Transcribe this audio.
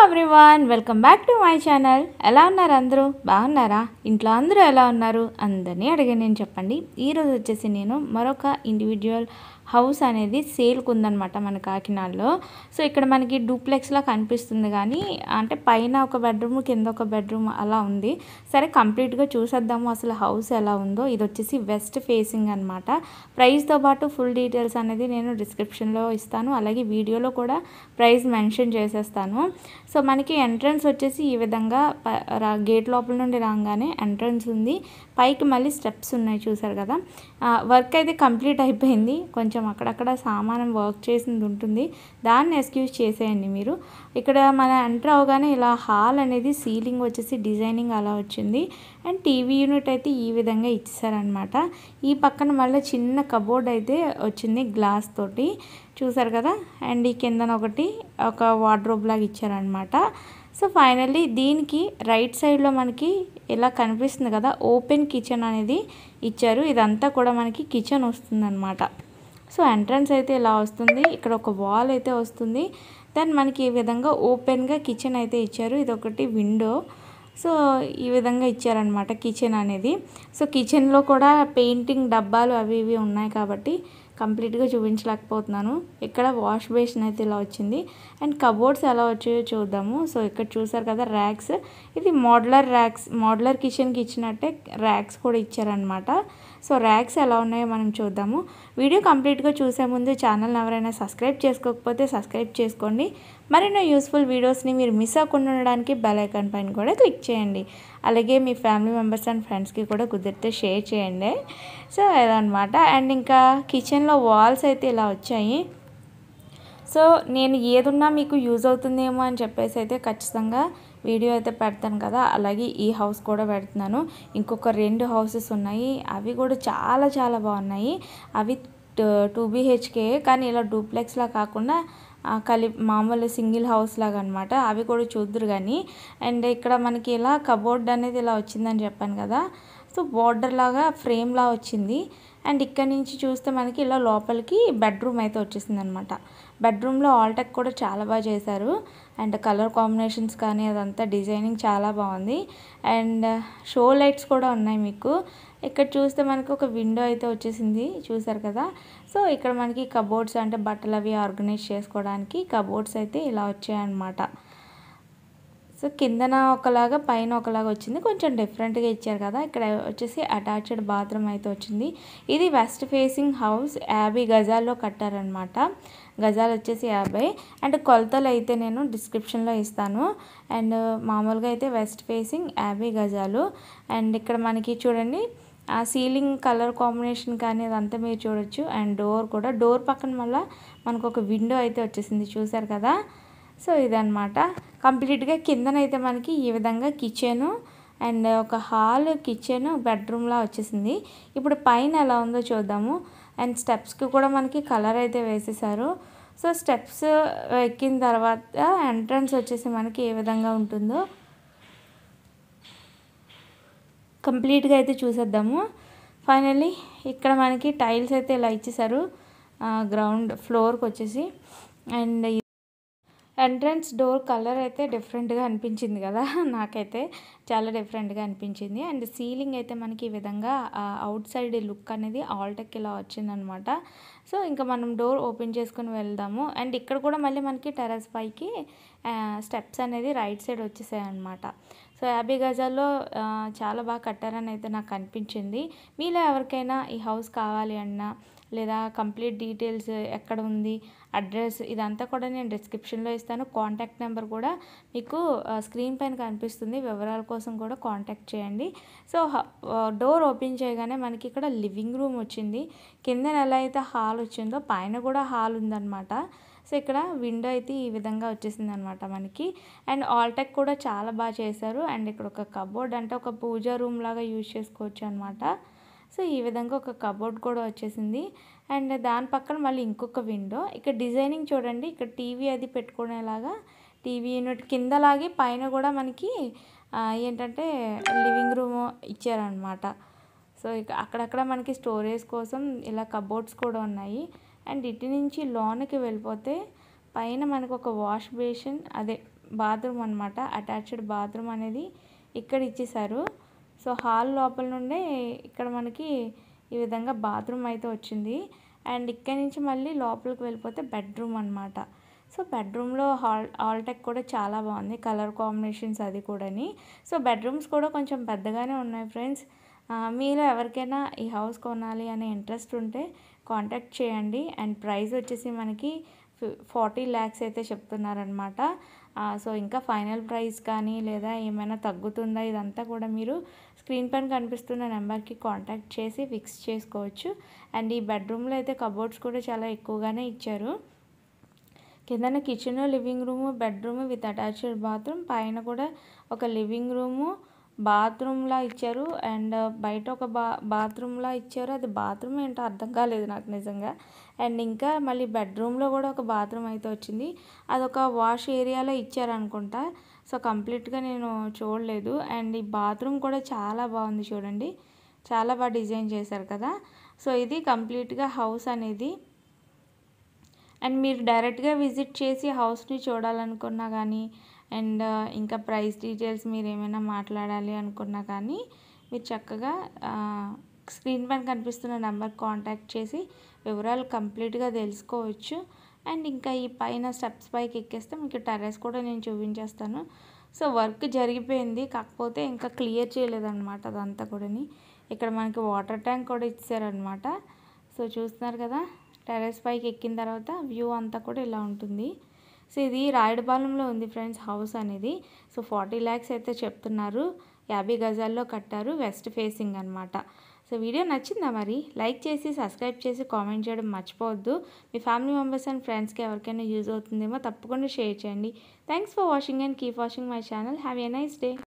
Everyone welcome back to my channel. ఎలా ఉన్నారు అందరూ? బాగున్నారా? ఇంట్లో అందరూ ఎలా ఉన్నారు? అందరినీ అడిగాను నేను. చెప్పండి. ఈరోజు వచ్చేసి నేను మరొక ఇండివిజువల్ హౌస్ అనేది సేల్కి ఉందన్నమాట మన కాకినాడలో. సో ఇక్కడ మనకి డూప్లెక్స్లా కనిపిస్తుంది, కానీ అంటే పైన ఒక బెడ్రూమ్ కింద ఒక బెడ్రూమ్ అలా ఉంది. సరే కంప్లీట్గా చూసేద్దాము అసలు హౌస్ ఎలా ఉందో. ఇది వచ్చేసి వెస్ట్ ఫేసింగ్ అనమాట. ప్రైస్తో పాటు ఫుల్ డీటెయిల్స్ అనేది నేను డిస్క్రిప్షన్లో ఇస్తాను, అలాగే వీడియోలో కూడా ప్రైస్ మెన్షన్ చేసేస్తాను. సో మనకి ఎంట్రన్స్ వచ్చేసి ఈ విధంగా గేట్ లోపల నుండి రాగానే ఎంట్రన్స్ ఉంది. పైకి మళ్ళీ స్టెప్స్ ఉన్నాయి, చూసారు కదా. వర్క్ అయితే కంప్లీట్ అయిపోయింది. కొంచెం అక్కడక్కడ సామానం వర్క్ చేసింది ఉంటుంది, దాన్ని ఎక్స్క్యూజ్ చేసేయండి మీరు. ఇక్కడ మన ఎంటర్ అవగానే ఇలా హాల్ అనేది సీలింగ్ వచ్చేసి డిజైనింగ్ అలా వచ్చింది. అండ్ టీవీ యూనిట్ అయితే ఈ విధంగా ఇచ్చారనమాట. ఈ పక్కన మళ్ళీ చిన్న కబోర్డ్ అయితే వచ్చింది గ్లాస్ తోటి, చూసారు కదా. అండ్ ఈ కిందన ఒక వార్డ్రోబ్ లాగా ఇచ్చారనమాట. సో ఫైనల్లీ దీనికి రైట్ సైడ్లో మనకి ఇలా కనిపిస్తుంది కదా, ఓపెన్ కిచెన్ అనేది ఇచ్చారు. ఇదంతా కూడా మనకి కిచెన్ వస్తుందన్నమాట. సో ఎంట్రన్స్ అయితే ఇలా వస్తుంది, ఇక్కడ ఒక వాల్ అయితే వస్తుంది. దెన్ మనకి ఈ విధంగా ఓపెన్గా కిచెన్ అయితే ఇచ్చారు. ఇది ఒకటి విండో. సో ఈ విధంగా ఇచ్చారనమాట కిచెన్ అనేది. సో కిచెన్లో కూడా పెయింటింగ్ డబ్బాలు అవి ఇవి ఉన్నాయి కాబట్టి కంప్లీట్గా చూపించలేకపోతున్నాను. ఇక్కడ వాష్ బేసిన్ అయితే ఇలా వచ్చింది. అండ్ కబోర్డ్స్ ఎలా వచ్చాయో చూద్దాము. సో ఇక్కడ చూసారు కదా ర్యాక్స్, ఇది మోడ్యులర్ ర్యాక్స్. మోడ్యులర్ కిచెన్కి ఇచ్చినట్టే ర్యాక్స్ కూడా ఇచ్చారనమాట. సో ర్యాక్స్ ఎలా ఉన్నాయో మనం చూద్దాము. వీడియో కంప్లీట్గా చూసే ముందు ఛానల్ని ఎవరైనా సబ్స్క్రైబ్ చేసుకోకపోతే సబ్స్క్రైబ్ చేసుకోండి. మరిన్నో యూస్ఫుల్ వీడియోస్ని మీరు మిస్ అవ్వకుండా ఉండడానికి బెల్ ఐకాన్ పైన కూడా క్లిక్ చేయండి. అలాగే మీ ఫ్యామిలీ మెంబర్స్ అండ్ ఫ్రెండ్స్కి కూడా కుదిరితే షేర్ చేయండి. సో అదనమాట. అండ్ ఇంకా కిచెన్లో వాల్స్ అయితే ఇలా వచ్చాయి. సో నేను ఏదున్నా మీకు యూజ్ అవుతుందేమో అని చెప్పేసి అయితే ఖచ్చితంగా వీడియో అయితే పెడతాను కదా. అలాగే ఈ హౌస్ కూడా పెడుతున్నాను. ఇంకొక 2 హౌసెస్ ఉన్నాయి, అవి కూడా చాలా చాలా బాగున్నాయి. అవి 2 BHK, కానీ ఇలా డూప్లెక్స్లా కాకుండా మామూలు సింగిల్ హౌస్ లాగా అనమాట. అవి కూడా చూద్దరు కానీ. అండ్ ఇక్కడ మనకి ఇలా కబోర్డ్ అనేది ఇలా వచ్చిందని చెప్పాను కదా. సో బోర్డర్ లాగా ఫ్రేమ్ లా వచ్చింది. అండ్ ఇక్కడ నుంచి చూస్తే మనకి ఇలా లోపలికి బెడ్రూమ్ అయితే వచ్చేసింది అనమాట. బెడ్రూమ్లో ఆల్టెక్ కూడా చాలా బాగా చేశారు. అండ్ కలర్ కాంబినేషన్స్ కానీ అదంతా డిజైనింగ్ చాలా బాగుంది. అండ్ షో లైట్స్ కూడా ఉన్నాయి మీకు. ఇక్కడ చూస్తే మనకి ఒక విండో అయితే వచ్చేసింది, చూసారు కదా. సో ఇక్కడ మనకి కబోర్డ్స్ అంటే బట్టలు అవి ఆర్గనైజ్ చేసుకోవడానికి కబోర్డ్స్ అయితే ఇలా వచ్చాయన్నమాట. సో కిందన ఒకలాగా పైన ఒకలాగా వచ్చింది, కొంచెం డిఫరెంట్గా ఇచ్చారు కదా. ఇక్కడ వచ్చేసి అటాచ్డ్ బాత్రూమ్ అయితే వచ్చింది. ఇది వెస్ట్ ఫేసింగ్ హౌస్, 50 గజాల్లో కట్టారనమాట. గజాలు వచ్చేసి 50. అండ్ కొలతలు అయితే నేను డిస్క్రిప్షన్లో ఇస్తాను. అండ్ మామూలుగా అయితే వెస్ట్ ఫేసింగ్ 50 గజాలు. అండ్ ఇక్కడ మనకి చూడండి ఆ సీలింగ్ కలర్ కాంబినేషన్ కానీ అదంతా మీరు చూడొచ్చు. అండ్ డోర్ పక్కన మళ్ళీ మనకు ఒక విండో అయితే వచ్చేసింది, చూసారు కదా. సో ఇదనమాట కంప్లీట్గా. కిందనైతే మనకి ఈ విధంగా కిచెను అండ్ ఒక హాల్, కిచెన్, బెడ్రూమ్లా వచ్చేసింది. ఇప్పుడు పైన ఎలా ఉందో చూద్దాము. అండ్ స్టెప్స్కి కూడా మనకి కలర్ అయితే వేసేసారు. సో స్టెప్స్ ఎక్కిన తర్వాత ఎంట్రన్స్ వచ్చేసి మనకి ఏ విధంగా ఉంటుందో కంప్లీట్గా అయితే చూసేద్దాము. ఫైనల్లీ ఇక్కడ మనకి టైల్స్ అయితే ఇలా ఇచ్చేసారు గ్రౌండ్ ఫ్లోర్కి వచ్చేసి. అండ్ ఎంట్రన్స్ డోర్ కలర్ అయితే డిఫరెంట్గా అనిపించింది కదా, నాకైతే చాలా డిఫరెంట్గా అనిపించింది. అండ్ సీలింగ్ అయితే మనకి ఈ విధంగా అవుట్ సైడ్ లుక్ అనేది ఆల్టెక్ ఇలా వచ్చిందనమాట. సో ఇంకా మనం డోర్ ఓపెన్ చేసుకుని వెళ్దాము. అండ్ ఇక్కడ కూడా మళ్ళీ మనకి టెర్రస్ పైకి స్టెప్స్ అనేది రైట్ సైడ్ వచ్చేసాయి అనమాట. సో 50 గజాల్లో చాలా బాగా కట్టారని అయితే నాకు అనిపించింది. మీలో ఎవరికైనా ఈ హౌస్ కావాలి అన్నా, లేదా కంప్లీట్ డీటెయిల్స్ ఎక్కడ ఉంది, అడ్రస్ ఇదంతా కూడా నేను డిస్క్రిప్షన్లో ఇస్తాను. కాంటాక్ట్ నెంబర్ కూడా మీకు స్క్రీన్ పైన కనిపిస్తుంది, వివరాల కోసం కూడా కాంటాక్ట్ చేయండి. సో డోర్ ఓపెన్ చేయగానే మనకి ఇక్కడ లివింగ్ రూమ్ వచ్చింది. కింద ఎలా అయితే హాల్ వచ్చిందో పైన కూడా హాల్ ఉందన్నమాట. సో ఇక్కడ విండో అయితే ఈ విధంగా వచ్చేసింది అనమాట మనకి. అండ్ ఆల్టెక్ కూడా చాలా బాగా చేశారు. అండ్ ఇక్కడ ఒక కబోర్డ్ అంటే ఒక పూజా రూమ్ లాగా యూజ్ చేసుకోవచ్చు అనమాట. సో ఈ విధంగా ఒక కబోర్డ్ కూడా వచ్చేసింది. అండ్ దాని పక్కన మళ్ళీ ఇంకొక విండో. ఇక్కడ డిజైనింగ్ చూడండి, ఇక్కడ టీవీ అది పెట్టుకునేలాగా టీవీ యూనిట్ కిందలాగే పైన కూడా మనకి ఏంటంటే లివింగ్ రూమ్ ఇచ్చారనమాట. సో ఇక అక్కడక్కడ మనకి స్టోరేజ్ కోసం ఇలా కబోర్డ్స్ కూడా ఉన్నాయి. అండ్ ఇటు నుంచి లోనికి వెళ్ళిపోతే పైన మనకు ఒక వాష్ బేసిన్, అదే బాత్రూమ్ అనమాట. అటాచ్డ్ బాత్రూమ్ అనేది ఇక్కడ ఇచ్చేసారు. సో హాల్ లోపల నుండే ఇక్కడ మనకి ఈ విధంగా బాత్రూమ్ అయితే వచ్చింది. అండ్ ఇక్కడి నుంచి మళ్ళీ లోపలికి వెళ్ళిపోతే బెడ్రూమ్ అనమాట. సో బెడ్రూమ్లో హాల్టెక్ కూడా చాలా బాగుంది, కలర్ కాంబినేషన్స్ అది కూడాని. సో బెడ్రూమ్స్ కూడా కొంచెం పెద్దగానే ఉన్నాయి ఫ్రెండ్స్. మీలో ఎవరికైనా ఈ హౌస్ కొనాలి అనే ఇంట్రెస్ట్ ఉంటే కాంటాక్ట్ చేయండి. అండ్ ప్రైస్ వచ్చేసి మనకి 40 lakhs అయితే చెప్తున్నారనమాట. సో ఇంకా ఫైనల్ ప్రైస్ కానీ లేదా ఏమైనా తగ్గుతుందా ఇదంతా కూడా మీరు స్క్రీన్ పైన కనిపిస్తున్న నెంబర్కి కాంటాక్ట్ చేసి ఫిక్స్ చేసుకోవచ్చు. అండ్ ఈ బెడ్రూమ్లో అయితే కబోర్డ్స్ కూడా చాలా ఎక్కువగానే ఇచ్చారు. కిందన kitchen, living room, bedroom with attached bathroom, పైన కూడా ఒక లివింగ్ రూము బాత్రూమ్లా ఇచ్చారు. అండ్ బయట ఒక బాత్రూమ్లా ఇచ్చారు. అది బాత్రూమ్ ఏంటో అర్థం కాలేదు నాకు నిజంగా. అండ్ ఇంకా మళ్ళీ బెడ్రూమ్లో కూడా ఒక బాత్రూమ్ అయితే వచ్చింది. అదొక వాష్ ఏరియాలో ఇచ్చారనుకుంటా. సో కంప్లీట్గా నేను చూడలేదు. అండ్ ఈ బాత్రూమ్ కూడా చాలా బాగుంది చూడండి, చాలా బాగా డిజైన్ చేశారు కదా. సో ఇది కంప్లీట్గా హౌస్ అనేది. అండ్ మీరు డైరెక్ట్గా విజిట్ చేసి హౌస్ని చూడాలనుకున్నా కానీ అండ్ ఇంకా ప్రైస్ డీటెయిల్స్ మీరు ఏమైనా మాట్లాడాలి అనుకున్నా కానీ మీరు చక్కగా స్క్రీన్ పైన కనిపిస్తున్న నెంబర్ కాంటాక్ట్ చేసి వివరాలు కంప్లీట్గా తెలుసుకోవచ్చు. అండ్ ఇంకా ఈ పైన స్టెప్స్ పైకి ఎక్కేస్తే మీకు టెర్రస్ కూడా నేను చూపించేస్తాను. సో వర్క్ జరిగిపోయింది, కాకపోతే ఇంకా క్లియర్ చేయలేదన్నమాట అదంతా కూడా. ఇక్కడ మనకి వాటర్ ట్యాంక్ కూడా ఇచ్చారనమాట. సో చూస్తున్నారు కదా, టెర్రస్ పైకి ఎక్కిన తర్వాత వ్యూ అంతా కూడా ఇలా ఉంటుంది. సో ఇది రాయడపాలెంలో ఉంది ఫ్రెండ్స్ హౌస్ అనేది. సో 40 lakhs అయితే చెప్తున్నారు. 50 గజాల్లో కట్టారు, వెస్ట్ ఫేసింగ్ అనమాట. సో వీడియో నచ్చిందా మరి? లైక్ చేసి సబ్స్క్రైబ్ చేసి కామెంట్ చేయడం మర్చిపోవద్దు. మీ ఫ్యామిలీ మెంబర్స్ అండ్ ఫ్రెండ్స్కి ఎవరికైనా యూజ్ అవుతుందేమో తప్పకుండా షేర్ చేయండి. Thanks for watching and keep watching my channel. Have a nice day.